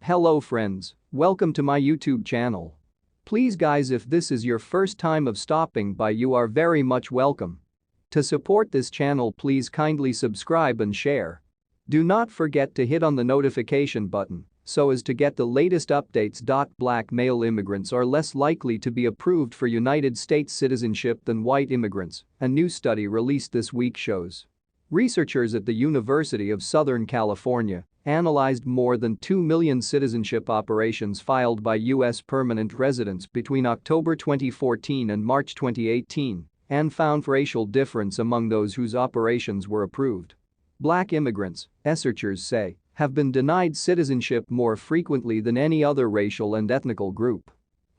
Hello friends, welcome to my YouTube channel. Please guys, if this is your first time of stopping by, you are very much welcome. To support this channel, please kindly subscribe and share. Do not forget to hit on the notification button so as to get the latest updates. Black male immigrants are less likely to be approved for United States citizenship than white immigrants, a new study released this week shows. Researchers at the University of Southern California analyzed more than 2 million citizenship operations filed by U.S. permanent residents between October 2014 and March 2018 and found racial difference among those whose operations were approved. Black immigrants, researchers say, have been denied citizenship more frequently than any other racial and ethnical group.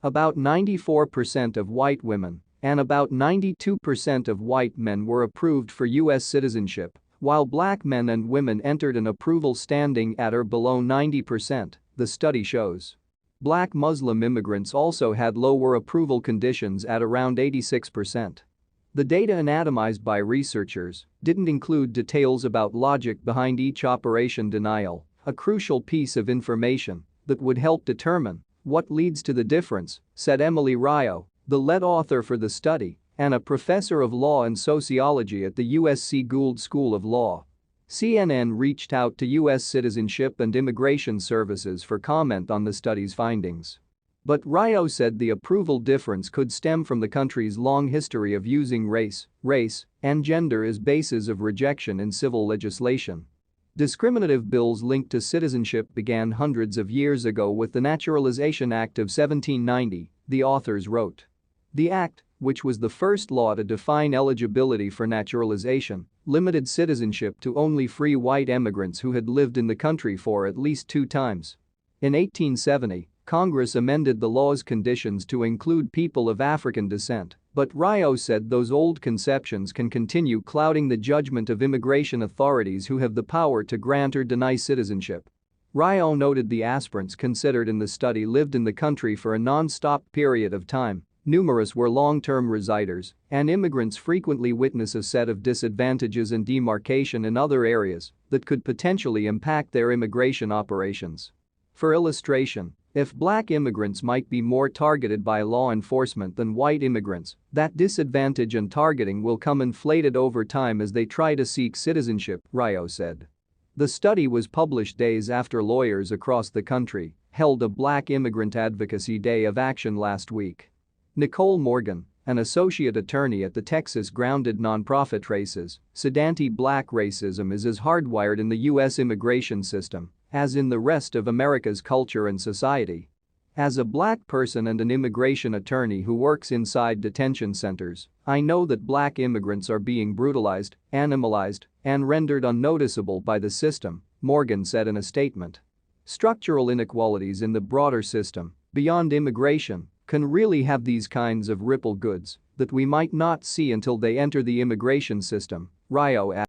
About 94% of white women and about 92% of white men were approved for U.S. citizenship, while black men and women entered an approval standing at or below 90%, the study shows. Black Muslim immigrants also had lower approval conditions at around 86%. The data anatomized by researchers didn't include details about logic behind each operation denial, a crucial piece of information that would help determine what leads to the difference, said Emily Ryo, the lead author for the study and a professor of law and sociology at the USC Gould School of Law. CNN reached out to U.S. Citizenship and Immigration Services for comment on the study's findings. But Ryo said the approval difference could stem from the country's long history of using race, and gender as bases of rejection in civil legislation. Discriminative bills linked to citizenship began hundreds of years ago with the Naturalization Act of 1790, the authors wrote. The act, which was the first law to define eligibility for naturalization, limited citizenship to only free white immigrants who had lived in the country for at least 2 times. In 1870, Congress amended the law's conditions to include people of African descent, but Ryo said those old conceptions can continue clouding the judgment of immigration authorities who have the power to grant or deny citizenship. Ryo noted the aspirants considered in the study lived in the country for a non-stop period of time, numerous were long-term residers, and immigrants frequently witness a set of disadvantages and demarcation in other areas that could potentially impact their immigration operations. For illustration, if black immigrants might be more targeted by law enforcement than white immigrants, that disadvantage and targeting will come inflated over time as they try to seek citizenship, Ryo said. The study was published days after lawyers across the country held a Black Immigrant Advocacy Day of Action last week. Nicole Morgan, an associate attorney at the Texas-grounded nonprofit Races, said anti-black racism is as hardwired in the U.S. immigration system as in the rest of America's culture and society. As a black person and an immigration attorney who works inside detention centers, I know that black immigrants are being brutalized, animalized, and rendered unnoticeable by the system, Morgan said in a statement. Structural inequalities in the broader system, beyond immigration, can really have these kinds of ripple goods that we might not see until they enter the immigration system, Ryo added.